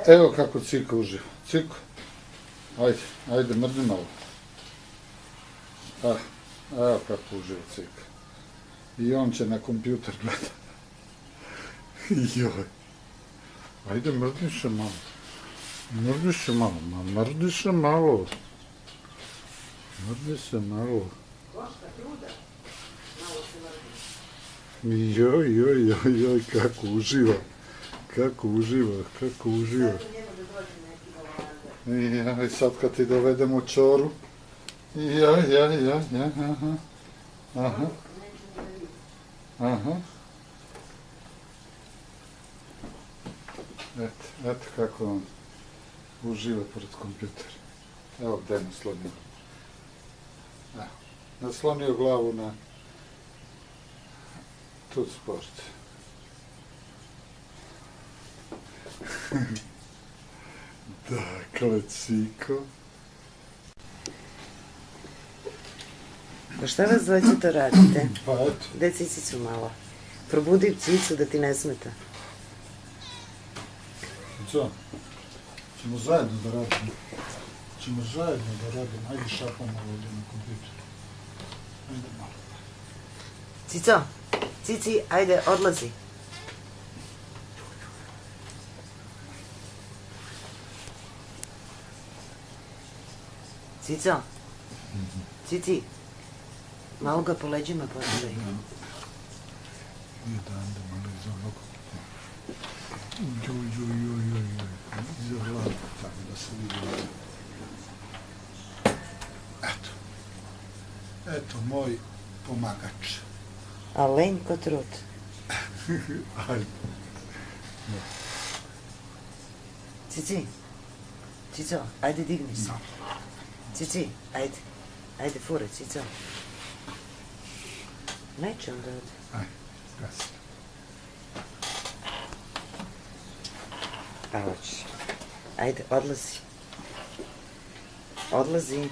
Evo kako Ciko uživa. Ciko, ajde, mrdi malo. Evo kako uživa Ciko. I on će na kompjuter gleda. Joj. Ajde, mrdi se malo. Mrdi se malo. Mrdi se malo. Joj, kako uživa. I sad kad ti dovedemo čoru. Aha. Eto kako on uživa pored kompjutera. Evo gdje je naslonio. Naslonio glavu na Tut Sport. Dakle, Ciko. Pa šta vas dvojice to radite? Pa eto. Gde Cicicu malo? Probudi Cicu da ti ne smeta. Co? Ćemo zajedno da radimo. Ajde šapamo ovdje na kompjuteru. Ajde malo. Cico, Cici, ajde, odlazi. Cico, Cici, malo ga po leđima podaj. Nije da ande malo iz onog. Joj. Iza glavu, tako da se vidi. Eto, moj pomagač. A lenj ko trud. Ajde. Cico, ajde digni se. Cici, ajde fure, Cico. Neće on da ode. Ajde, gasi. Pa hoće. Ajde, odlazi.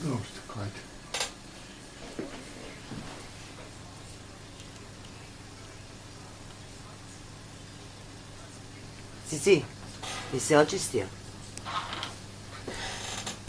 Dobro, tako, ajde. Cici, jesi se očistio?